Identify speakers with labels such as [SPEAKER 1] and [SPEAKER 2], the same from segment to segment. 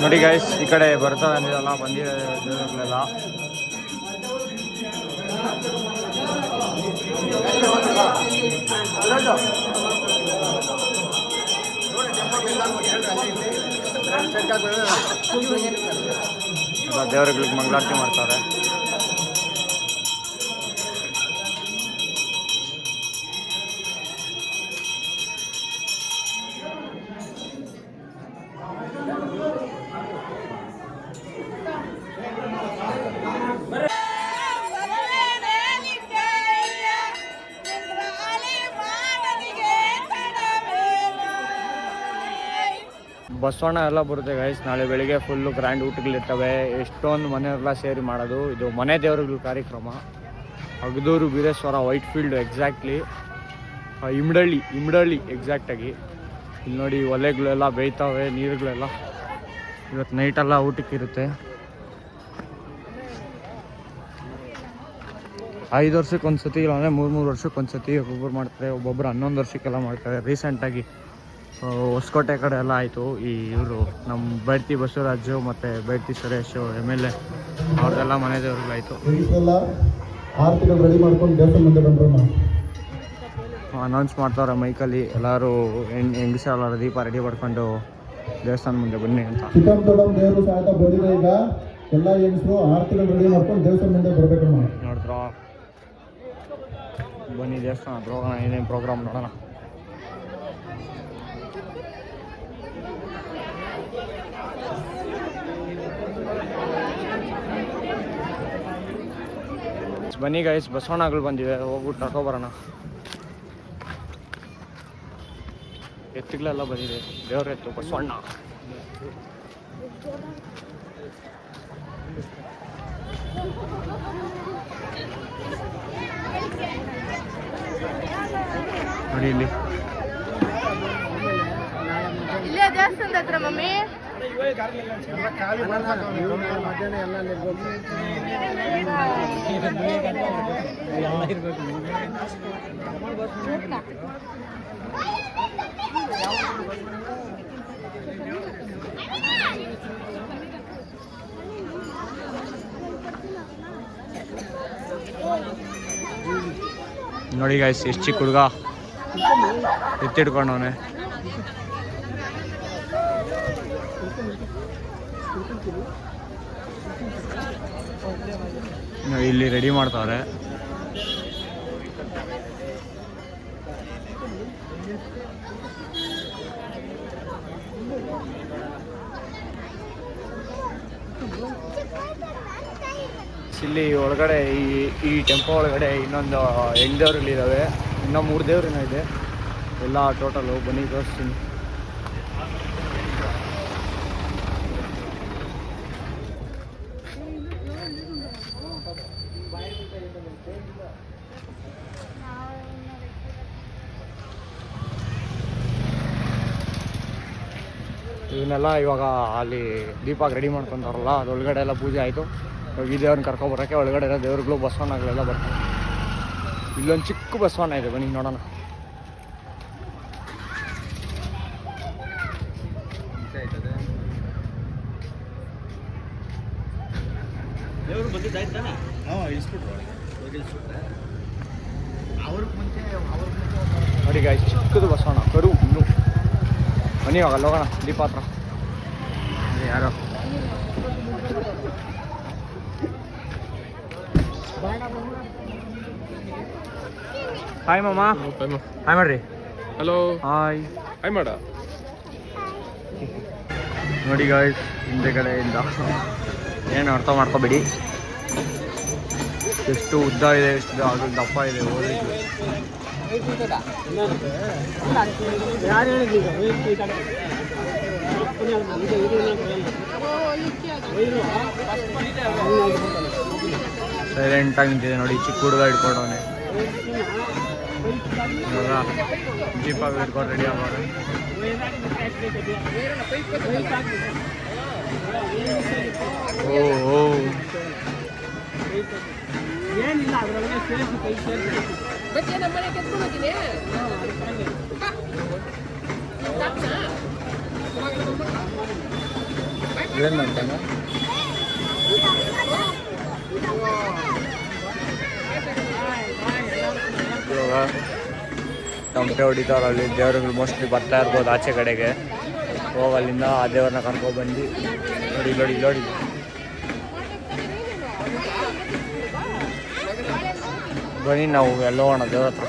[SPEAKER 1] ನೋಡಿ ಗೈಸ್, ಈ ಕಡೆ ಬರ್ತಾ ಬಂದಿರಲ್ಲ, ಬಂದಿರೋ ದೇವರುಗಳೆಲ್ಲ. ದೇವರುಗಳಿಗೆ ಮಂಗಳಾರತಿ ಮಾಡ್ತಾರೆ. ಬಸವಣ್ಣ ಎಲ್ಲ ಬರುತ್ತೆ ಗೈಸ್. ನಾಳೆ ಬೆಳಿಗ್ಗೆ ಫುಲ್ಲು ಗ್ರ್ಯಾಂಡ್ ಊಟಗಳಿರ್ತವೆ. ಎಷ್ಟೊಂದು ಮನೆಯವರೆಲ್ಲ ಸೇರಿ ಮಾಡೋದು. ಇದು ಮನೆ ದೇವರುಗಳ ಕಾರ್ಯಕ್ರಮ. ಅಗದೂರು Bireshwara, white field exactly, Immadihalli ಎಕ್ಸಾಕ್ಟಾಗಿ. ಇಲ್ಲಿ ನೋಡಿ ಒಲೆಗಳೆಲ್ಲ ಬೇಯ್ತವೆ, ನೀರುಗಳೆಲ್ಲ. ಇವತ್ತು ನೈಟೆಲ್ಲ ಊಟಕ್ಕಿರುತ್ತೆ. 5 ವರ್ಷಕ್ಕೊಂದು ಸತಿ, ಇಲ್ಲಾಂದರೆ 3 ವರ್ಷಕ್ಕೊಂದು ಸತಿ ಒಬ್ಬೊಬ್ಬರು ಮಾಡ್ತಾರೆ. ಒಬ್ಬೊಬ್ಬರು 11 ವರ್ಷಕ್ಕೆಲ್ಲ ಮಾಡ್ತಾರೆ. ರೀಸೆಂಟಾಗಿ ಹೊಸಕೋಟೆ ಕಡೆ ಎಲ್ಲ ಆಯಿತು. ಇವರು ನಮ್ಮ ಬೈರ್ತಿ ಬಸವರಾಜು ಮತ್ತು ಬೈರ್ತಿ ಸುರೇಶ್ MLA ಅವ್ರದ್ದೆಲ್ಲ ಮನೆ ದೇವ್ರುಗಳಾಯಿತು. ಅನೌನ್ಸ್ ಮಾಡ್ತಾರೆ ಮೈಕಲ್ಲಿ, ಎಲ್ಲರೂ ಹೆಂಗಸರೆಲ್ಲ ದೀಪ ರೆಡಿ ಮಾಡ್ಕೊಂಡು ದೇವಸ್ಥಾನ ಮುಂದೆ ಬನ್ನಿ ಅಂತ. ನೋಡಿದ್ರ, ಬನ್ನಿ ದೇವಸ್ಥಾನ ಹತ್ರ ಹೋಗೋಣ, ಏನೇನು ಪ್ರೋಗ್ರಾಮ್ ನೋಡೋಣ. ಬನ್ನಿ ಗೈಸ್, ಬಸವಣ್ಣಗಳು ಬಂದಿವೆ, ಹೋಗ್ಬಿಟ್ಟು ಕರ್ಕೊಬರೋಣ. ಎತ್ತುಗಳೆಲ್ಲ ಬಂದಿದೆ, ದೇವ್ರ ಎತ್ತು ಬಸವಣ್ಣ. ನೋಡಿ ಇಲ್ಲಿ
[SPEAKER 2] ದೇವಸ್ಥಾನದ ಹತ್ರ ಮಮ್ಮಿ
[SPEAKER 1] ನೋಡಿ ಗಾಯ್ಸ್, ಎಷ್ಟು ಚಿಕ್ಕ ಹುಡುಗ ಎತ್ತಿಡ್ಕೊಂಡವನೆ. ಇಲ್ಲಿ ರೆಡಿ ಮಾಡ್ತಾವ್ರೆ. ಇಲ್ಲಿ ಒಳಗಡೆ ಈ ಟೆಂಪೋ ಒಳಗಡೆ ಇನ್ನೊಂದು 8 ದೇವರುಗಳಿದ್ದಾವೆ. ಇನ್ನೂ 3 ದೇವ್ರಿನ ಇದೆ. ಎಲ್ಲ ಟೋಟಲು ಬನ್ನಿ ತೋರಿಸ್ತೀನಿ. ಇವನ್ನೆಲ್ಲ ಇವಾಗ ಅಲ್ಲಿ ದೀಪಕ್ಕೆ ರೆಡಿ ಮಾಡ್ಕೊತಾರಲ್ಲ, ಅದು ಒಳಗಡೆ ಎಲ್ಲ ಪೂಜೆ ಆಯಿತು. ಇವಾಗ ಈ ದೇವ್ರನ್ನ ಕರ್ಕೊಬರೋಕ್ಕೆ ಒಳಗಡೆ ಎಲ್ಲ ದೇವ್ರುಗಳು, ಬಸವಣ್ಣಗಳೆಲ್ಲ ಬರ್ತಾರೆ. ಇಲ್ಲೊಂದು ಚಿಕ್ಕ ಬಸವಣ್ಣ ಇದೆ, ಬನ್ನಿ ನೋಡೋಣ. ನೋಡಿ ಗಾಯ್ಸ್, ಚಿಕ್ಕದು ಬಸವಣ್ಣ, ಕರು ಇನ್ನು. ಬನ್ನಿ ಇವಾಗ ಅಲ್ಲಿ ಹೋಗೋಣ, ದೀಪ ಹತ್ರ. ಯಾರೋ ಹಾಯ್ ಮಾಮ. ಹಾಯ್ ಮಾಡ್ರಿ.
[SPEAKER 3] ಹಲೋ.
[SPEAKER 1] ಹಾಯ್
[SPEAKER 3] ಹಾಯ್ ಮಾಡ.
[SPEAKER 1] ನೋಡಿ ಗಾಯ್ಸ್, ಹಿಂದೆ ಕಡೆಯಿಂದ ಏನು ಅರ್ಥ ಮಾಡ್ಕೊಬೇಡಿ. ಎಷ್ಟು ಉದ್ದ ಇದೆ, ಎಷ್ಟು ಅದು ದಪ್ಪ ಇದೆ. ಸೈಲೆಂಟಾಗಿ ನಿಂತಿದೆ ನೋಡಿ, ಚಿಕ್ಕ ಹುಡುಗ ಹಿಡ್ಕೊಂಡವನೆ. ಇವಾಗ ದೀಪ ಹಿಡ್ಕೊಂಡು ರೆಡಿ ಆಗೋರು. ಓ ಏನಿಲ್ಲ, ಅದರೊಳಗೆ ಸೇರಿಸಿ ಕೈ ಸೇರಿಸಿ ಮತ್ತೆ ನಮ್ಮ ಮನೆ ಕೆತ್ಕೊಂಡು ಹೋಗಿನಿ. ಏನು ಮಾಡ್ತಾನೆ ಇವಾಗ ತಮಟೆ ಹೊಡಿತಾರ ಅಲ್ಲಿ ದೇವ್ರುಗಳು ಮೋಸ್ಟ್ಲಿ ಬರ್ತಾ ಇರ್ಬೋದು ಆಚೆ ಕಡೆಗೆ. ಹೋಗಿ ಅಲ್ಲಿಂದ ಆ ದೇವ್ರನ್ನ ಕರ್ಕೊಬಂದು ನೋಡಿ ನೋಡಿ ನೋಡಿ ಬನ್ನಿ ನಾವು ಎಲ್ಲ ಹೋಗೋಣ ದೇವ್ರ ಹತ್ರ.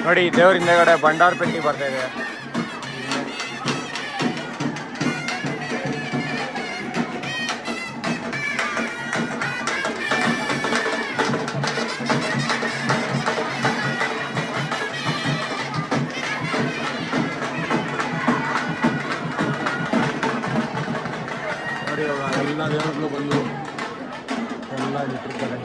[SPEAKER 1] ನೋಡಿ ದೇವ್ರ ಹಿಂದೆಗಡೆ ಭಂಡಾರ ಪೆಟ್ಟಿ ಬರ್ತಾ ಇದೆ. ನೋಡಿ ಇವಾಗ ಎಲ್ಲ ದೇವರುಗಳು ಬಂದು ಎಲ್ಲ ಇಟ್ಟಿರ್ತಾರೆ.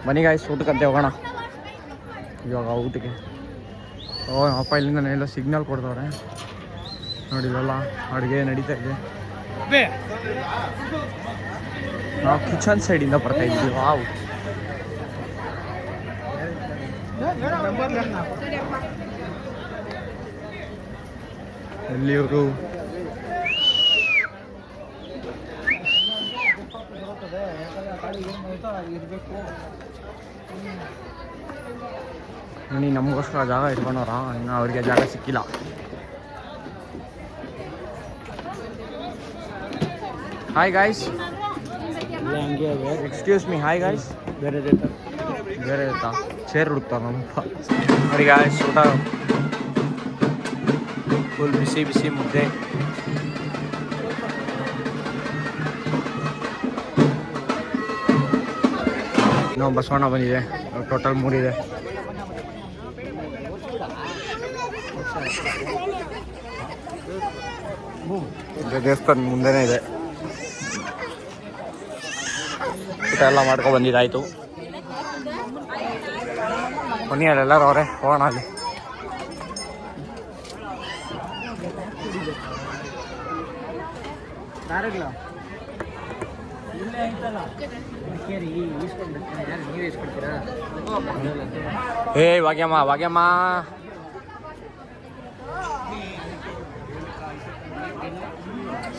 [SPEAKER 1] ಬನ್ನಿ ಗಾಯ್ಸ್, ಊಟಕ್ಕಂತೆ ಹೋಗೋಣ ಇವಾಗ ಊಟಕ್ಕೆ. ಅಪ್ಪ ಇಲ್ಲಿಂದ ಎಲ್ಲ ಸಿಗ್ನಲ್ ಕೊಡ್ತವ್ರೆ ನೋಡಿ. ಇವೆಲ್ಲ ಅಡುಗೆ ನಡೀತಾ ಇದೆ. ನಾವು ಕಿಚನ್ ಸೈಡಿಂದ ಬರ್ತಾ ಇದ್ದೀವಿ. ವಾವ್, ಎಲ್ಲಿಯವರು ನೋಡಿ ನಮಗೋಸ್ಕರ ಜಾಗ ಇಟ್ಕೊಂಡವ್ರ, ಇನ್ನು ಅವ್ರಿಗೆ ಜಾಗ ಸಿಕ್ಕಿಲ್ಲ. Hi guys, excuse me. Hi guys, ಬೇರೆ ಇರುತ್ತಾ ಚೇರ್ ಹುಡುಕ್ತಾವ ನಮ್ಮಪ್ಪ. ನೋಡಿ ಗಾಯ್ಸ್, ಊಟ ಫುಲ್ ಬಿಸಿ ಬಿಸಿ ಮುದ್ದೆ. ನಾವು ಬಸವಣ್ಣ ಬಂದಿದೆ, ಟೋಟಲ್ 3 ಇದೆ. ದೇವಸ್ಥಾನ ಮುಂದೆನೇ ಇದೆ. ಊಟ ಎಲ್ಲ ಮಾಡ್ಕೊಂಡು ಬಂದಿದ್ದಾಯ್ತು. ಬನ್ನಿ, ಅಲ್ಲೆಲ್ಲರೂ ಅವರೇ, ಹೋಗೋಣ ಅಲ್ಲಿ. ಭಾಗ್ಯಮ್ಮ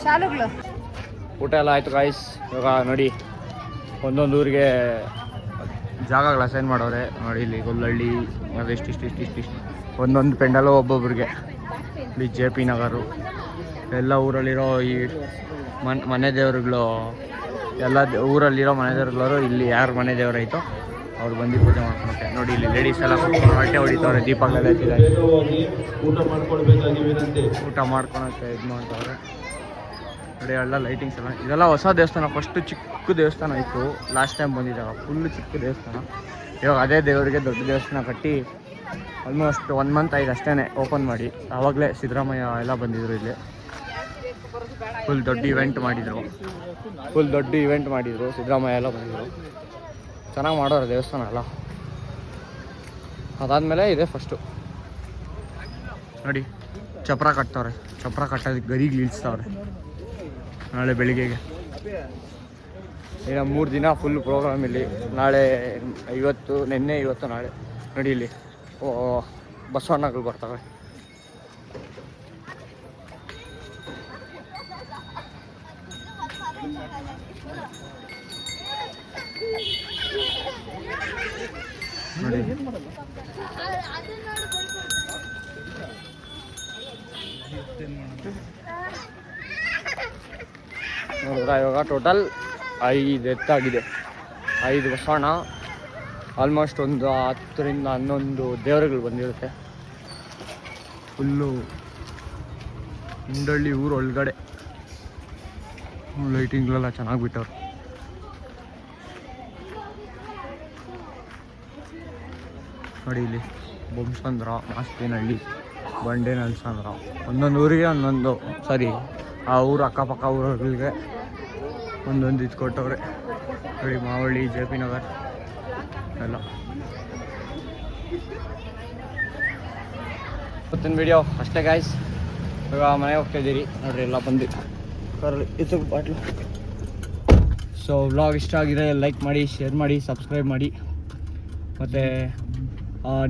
[SPEAKER 2] ಶಾಲುಗಳು.
[SPEAKER 1] ಊಟ ಎಲ್ಲ ಆಯ್ತು ಗಾಯ್ಸ್. ಇವಾಗ ನೋಡಿ ಒಂದೊಂದು ಊರಿಗೆ ಜಾಗಗಳು ಅಸೈನ್ ಮಾಡೋರೆ. ನೋಡಿ ಇಲ್ಲಿ ಗೊಲ್ಲಹಳ್ಳಿ, ಅದು ಇಷ್ಟು ಒಂದೊಂದು ಪೆಂಡಲು ಒಬ್ಬೊಬ್ರಿಗೆ. ಇಲ್ಲಿ JP ನಗರು, ಎಲ್ಲ ಊರಲ್ಲಿರೋ ಈ ಮನೆ ದೇವರುಗಳು, ಎಲ್ಲ ಊರಲ್ಲಿರೋ ಮನೆ ದೇವರುಗಳು ಇಲ್ಲಿ ಯಾರು ಮನೆ ದೇವರೈತೋ ಅವ್ರು ಬಂದು ಪೂಜೆ ಮಾಡ್ಕೊಳಕ್ಕೆ. ನೋಡಿ ಇಲ್ಲಿ ಲೇಡೀಸ್ ಎಲ್ಲ ಹೊಟ್ಟೆ ಹೊಡಿತವ್ರೆ, ದೀಪಗಳೆಲ್ಲ ಎತ್ತಿದ್ದಾರೆ. ಊಟ ಮಾಡ್ಕೊಳಕ್ಕೆ ಇದು ಮಾಡ್ತವ್ರೆ. ನೋಡಿ ಎಲ್ಲ ಲೈಟಿಂಗ್ಸ್ ಎಲ್ಲ. ಇದೆಲ್ಲ ಹೊಸ ದೇವಸ್ಥಾನ. ಫಸ್ಟು ಚಿಕ್ಕ ದೇವಸ್ಥಾನ ಇತ್ತು, ಲಾಸ್ಟ್ ಟೈಮ್ ಬಂದಿದ್ದಾಗ ಫುಲ್ಲು ಚಿಕ್ಕ ದೇವಸ್ಥಾನ. ಇವಾಗ ಅದೇ ದೇವರಿಗೆ ದೊಡ್ಡ ದೇವಸ್ಥಾನ ಕಟ್ಟಿ ಆಲ್ಮೋಸ್ಟ್ 1 ಮಂತ್ ಆಯ್ತು ಅಷ್ಟೇ ಓಪನ್ ಮಾಡಿ. ಆವಾಗಲೇ ಸಿದ್ದರಾಮಯ್ಯ ಎಲ್ಲ ಬಂದಿದ್ರು. ಇಲ್ಲಿ ಫುಲ್ ದೊಡ್ಡ ಇವೆಂಟ್ ಮಾಡಿದರು. ಸಿದ್ದರಾಮಯ್ಯ ಎಲ್ಲ ಬಂದಿದ್ರು. ಚೆನ್ನಾಗಿ ಮಾಡೋರು ದೇವಸ್ಥಾನ ಎಲ್ಲ. ಅದಾದಮೇಲೆ ಇದೆ ಫಸ್ಟು. ನೋಡಿ ಚಪ್ರ ಕಟ್ತವ್ರೆ. ಚಪ್ರ ಕಟ್ಟೋದಕ್ಕೆ ಗದಿಗೆ ಇಳಿಸ್ತವ್ರೆ ನಾಳೆ ಬೆಳಿಗ್ಗೆಗೆ. ಇನ್ನು 3 ದಿನ ಫುಲ್ ಪ್ರೋಗ್ರಾಮ್ ಇಲ್ಲಿ. ನಾಳೆ ನಿನ್ನೆ ಇವತ್ತು ನಾಳೆ ನೋಡಿ ಇಲ್ಲಿ ಬಸವಣ್ಣಗಳು ಬರ್ತವೆ. ನೋಡಿ ನೋಡಿದ್ರ ಇವಾಗ ಟೋಟಲ್ 5 ಎತ್ತಾಗಿದೆ. 5 ಬಸವಣ್ಣ. ಆಲ್ಮೋಸ್ಟ್ ಒಂದು 10 ರಿಂದ 11 ದೇವರುಗಳು ಬಂದಿರುತ್ತೆ. ಫುಲ್ಲು ಹಿಂಡಳ್ಳಿ ಊರು ಒಳಗಡೆ ಲೈಟಿಂಗ್ಗಳೆಲ್ಲ ಚೆನ್ನಾಗಿ ಬಿಟ್ಟವ್ರು. ನೋಡಿ ಇಲ್ಲಿ ಬೊಮ್ಮಸಂದ್ರ, ಮಾಸ್ತಿನಹಳ್ಳಿ, ಬಂಡೇನಲ್ಸಂದ್ರ, ಒಂದೊಂದು ಊರಿಗೆ ಒಂದೊಂದು ಆ ಊರು ಅಕ್ಕಪಕ್ಕ ಊರುಗಳಿಗೆ ಒಂದೊಂದು ಇದು ಕೊಟ್ಟವ್ರೆ. ನೋಡಿ ಮಾವಳ್ಳಿ, JP ನಗರ್ ಎಲ್ಲ. ಇವತ್ತಿನ ವಿಡಿಯೋ ಅಷ್ಟೇ ಗಾಯ್ಸ್. ಇವಾಗ ಮನೆಗೆ ಹೋಗ್ತಾಯಿದ್ದೀರಿ ನೋಡ್ರಿ, ಎಲ್ಲ ಬಂದು ಕರ್ಲಿ ಇದು ಬಾಟ್ಲು. ಸೊ ವ್ಲಾಗ್ ಇಷ್ಟ ಆಗಿದೆ ಲೈಕ್ ಮಾಡಿ, ಶೇರ್ ಮಾಡಿ, ಸಬ್ಸ್ಕ್ರೈಬ್ ಮಾಡಿ. ಮತ್ತು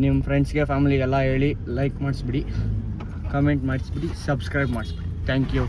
[SPEAKER 1] ನಿಮ್ಮ ಫ್ರೆಂಡ್ಸ್ಗೆ, ಫ್ಯಾಮಿಲಿಗೆಲ್ಲ ಹೇಳಿ ಲೈಕ್ ಮಾಡಿಸ್ಬಿಡಿ, ಕಮೆಂಟ್ ಮಾಡಿಸ್ಬಿಡಿ, ಸಬ್ಸ್ಕ್ರೈಬ್ ಮಾಡಿಸ್ಬಿಡಿ. Thank you.